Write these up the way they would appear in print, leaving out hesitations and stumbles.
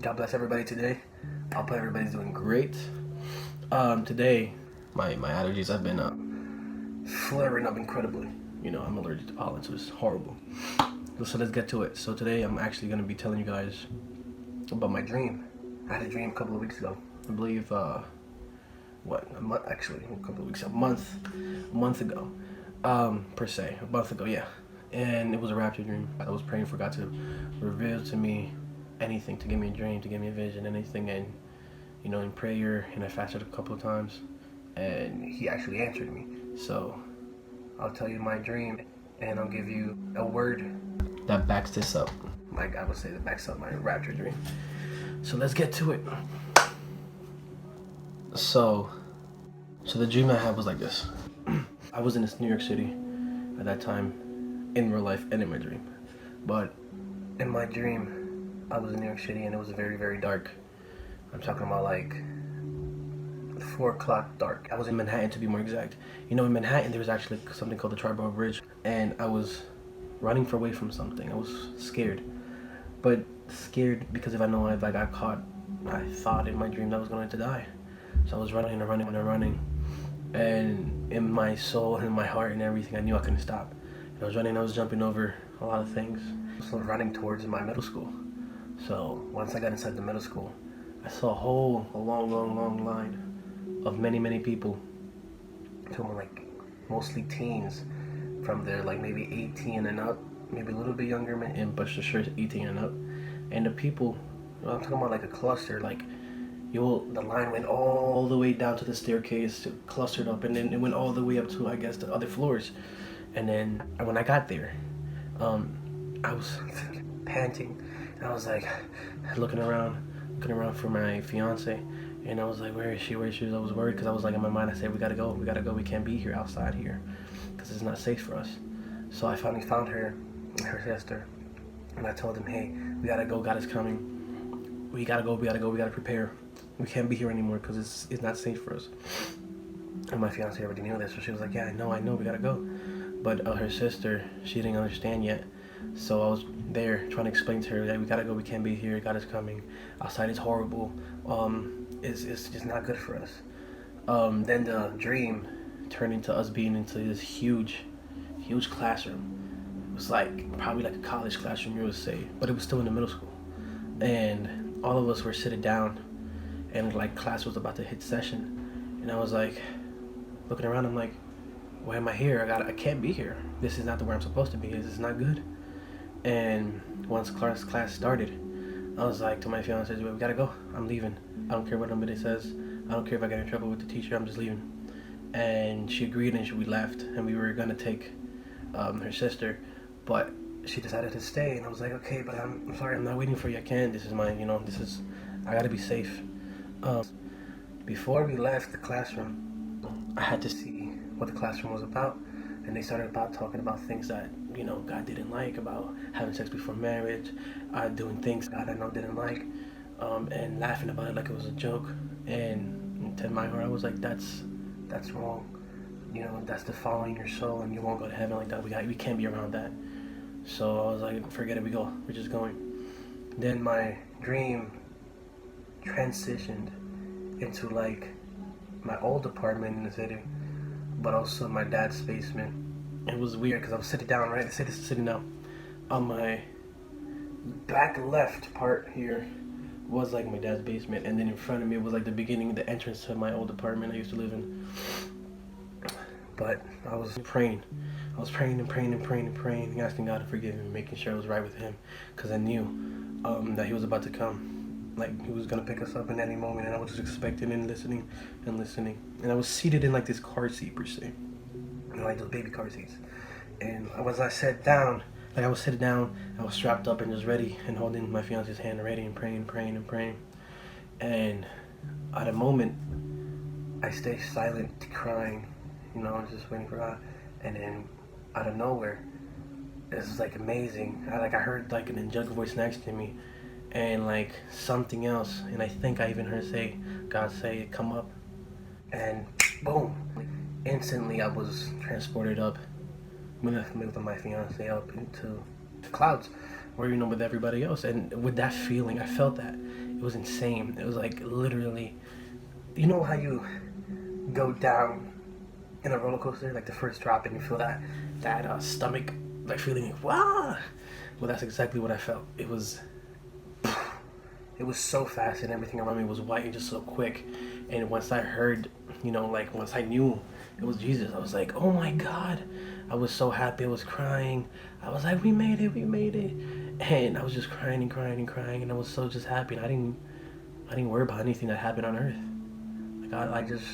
God bless everybody today. I hope everybody's doing great. Today, my allergies have been flaring up incredibly. You know, I'm allergic to pollen, so it's horrible. So let's get to it. So today, I'm actually going to be telling you guys about my dream. I had a dream a couple of weeks ago. I believe, a month ago, per se, a month ago, yeah. And it was a rapture dream. I was praying for God to reveal to me anything, to give me a dream, to give me a vision, anything, and you know, in prayer, and I fasted a couple of times, and He actually answered me. So I'll tell you my dream, and I'll give you a word that backs this up. Like I would say, that backs up my rapture dream. So let's get to it. So the dream I had was like this. I was in New York City at that time, in real life and in my dream. But in my dream, I was in New York City and it was very, very dark. I'm talking about like 4 o'clock dark. I was in Manhattan, to be more exact. You know, in Manhattan, there was actually something called the Tri-Borough Bridge, and I was running away from something. I was scared. But scared because if I got caught, I thought in my dream that I was going to die. So I was running and running and running. And in my soul and in my heart and everything, I knew I couldn't stop. I was running, I was jumping over a lot of things. So running towards my middle school. So once I got inside the middle school, I saw a long line of many people. Talking like mostly teens from there, like maybe 18 and up, maybe a little bit younger, but for sure 18 and up. And the people, I'm talking about like a cluster, like the line went all the way down to the staircase, clustered up, and then it went all the way up to, I guess, the other floors. And then when I got there, I was panting, and I was like looking around for my fiance, and I was like, where is she? I was worried because I was like, in my mind, I said, we gotta go, we can't be here outside here because it's not safe for us. So I finally found her sister, and I told them, hey, we gotta go, God is coming, we gotta go, we gotta prepare, we can't be here anymore because it's not safe for us. And my fiance already knew this, so she was like, yeah, I know, we gotta go. But her sister, she didn't understand yet. So I was there trying to explain to her that we gotta go, we can't be here, God is coming. Outside is horrible. It's just not good for us. Then the dream turned into us being into this huge classroom. It was like probably like a college classroom, you would say, but it was still in the middle school. And all of us were sitting down, and like class was about to hit session, and I was like looking around. I'm like, why am I here? I can't be here. This is not where I'm supposed to be. This is not good. And once class started, I was like to my fiance, we gotta go. I'm leaving. I don't care what nobody says. I don't care if I get in trouble with the teacher. I'm just leaving. And she agreed, and we left. And we were gonna take her sister, but she decided to stay. And I was like, okay, but I'm sorry. I'm not waiting for you. I can't. This is I gotta be safe. Before we left the classroom, I had to see what the classroom was about, and they started talking about things that, you know, God didn't like, about having sex before marriage, doing things God I know didn't like, and laughing about it like it was a joke. And to my heart, I was like, that's wrong. You know, that's defiling your soul, and you won't go to heaven like that. We can't be around that. So I was like, forget it, we're just going. Then my dream transitioned into like my old apartment in the city, but also my dad's basement. It was weird because I was sitting down, right? Sitting down on my back left part here was like my dad's basement, and then in front of me was like the entrance to my old apartment I used to live in. But I was praying and asking God to forgive me, making sure I was right with Him, because I knew that He was about to come. Like, He was gonna pick us up in any moment, and I was just expecting and listening. And I was seated in like this car seat per se, you know, like those baby car seats. And I was sitting down, I was strapped up and just ready, and holding my fiance's hand, ready and praying. And at a moment, I stayed silent, crying, you know, I was just waiting for God. And then out of nowhere, this is like amazing. I heard like an angelic voice next to me, and like something else, and I think I even heard God say, come up, and boom, instantly I was transported up with my fiance up into the clouds, where, you know, with everybody else. And with that feeling, I felt that It was insane. It was like literally, you know how you go down in a roller coaster, like the first drop, and you feel that stomach like feeling, wow. Well, that's exactly what I felt. It was so fast, and everything around me was white and just so quick. And once I heard, like once I knew it was Jesus, I was like, oh my God. I was so happy. I was crying. I was like, we made it, we made it. And I was just crying and crying and crying, and I was so just happy. And I didn't worry about anything that happened on earth. Like I just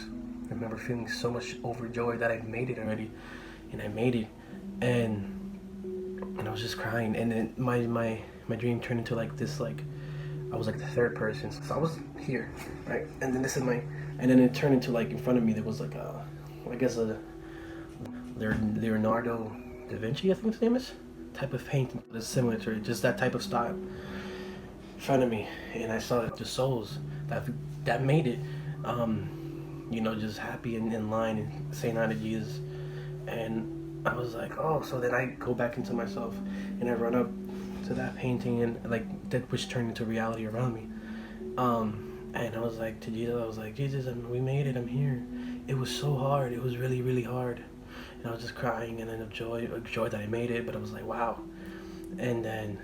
remember feeling so much overjoyed that I made it already, and I made it, and I was just crying. And then my dream turned into like this, like I was like the third person. So I was here, right? And then and then it turned into like in front of me there was like I guess a Leonardo da Vinci, I think his name is, type of painting that's similar to it, just that type of style in front of me. And I saw the souls that made it, just happy and in line and saying hi to Jesus. And I was like, oh, so then I go back into myself and I run up to that painting, and like that which turned into reality around me. And I was like to Jesus, I was like, Jesus, we made it, I'm here. It was so hard. It was really, really hard. And I was just crying, and then of joy that I made it. But I was like, wow. And then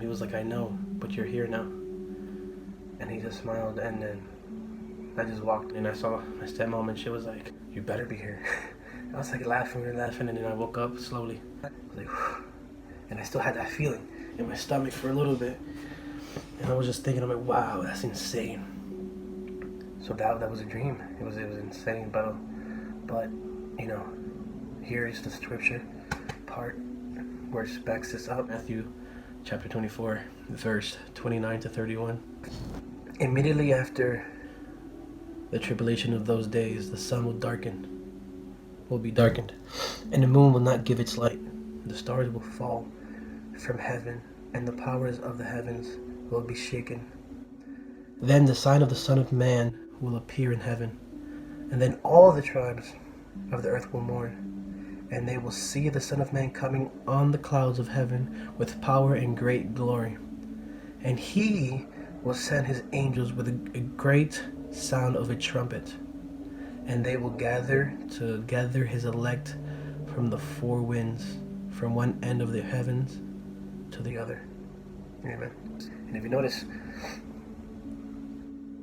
he was like, I know, but you're here now. And he just smiled, and then I just walked, and I saw my stepmom, and she was like, you better be here. I was like laughing, and then I woke up slowly. I was like, whew. And I still had that feeling in my stomach for a little bit. And I was just thinking, I'm like, wow, that's insane. So that was a dream. It was insane, but here is the scripture part where it backs this up. Matthew chapter 24, verse 29 to 31. Immediately after the tribulation of those days, the sun will be darkened, and the moon will not give its light. The stars will fall from heaven, and the powers of the heavens will be shaken. Then the sign of the Son of Man will appear in heaven, and then all the tribes of the earth will mourn, and they will see the Son of Man coming on the clouds of heaven with power and great glory. And he will send his angels with a great sound of a trumpet, and they will gather his elect from the four winds, from one end of the heavens to the other. Amen. And if you notice,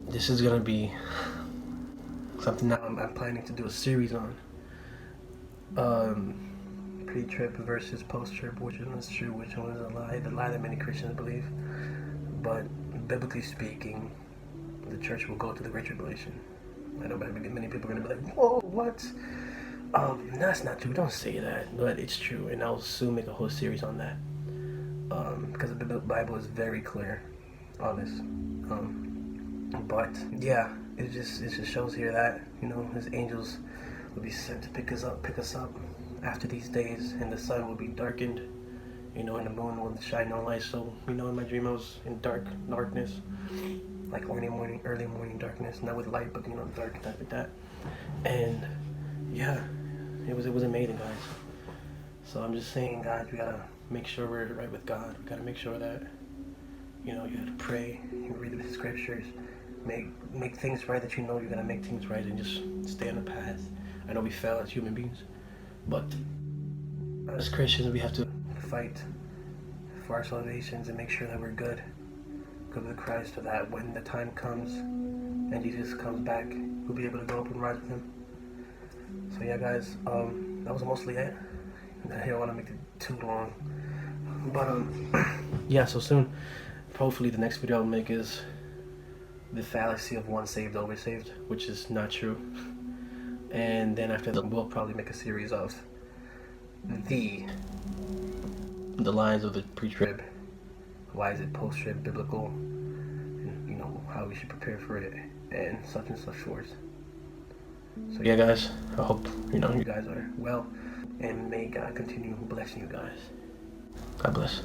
this is going to be something that I'm planning to do a series on. Pre-trib versus post-trib, which one is true, which one is a lie, the lie that many Christians believe. But biblically speaking, the church will go to the Great Tribulation. I know many people are going to be like, whoa, what? That's not true, don't say that, but it's true, and I'll soon make a whole series on that. Because the Bible is very clear on this. But yeah, it just shows here that his angels will be sent to pick us up after these days, and the sun will be darkened, and the moon will shine no light. So in my dream I was in darkness, like early morning darkness, not with light, but dark type like that. And yeah, it was amazing, guys. So I'm just saying, guys, we gotta make sure we're right with God. We gotta make sure that you gotta pray, you read the scriptures, make things right, that you're gonna make things right, and just stay on the path. I know we fail as human beings, but as Christians we have to fight for our salvations and make sure that we're good with Christ, so that when the time comes and Jesus comes back, we'll be able to go up and rise with him. So yeah, guys, that was mostly it. I don't want to make it too long, but yeah, so soon, hopefully the next video I'll make is the fallacy of once saved, always saved, which is not true. And then after that, we'll probably make a series of the lines of the pre-trib. Why is it post-trib biblical? And how we should prepare for it, and such forth. So yeah, guys, I hope you guys are well, and may God continue blessing you guys. God bless.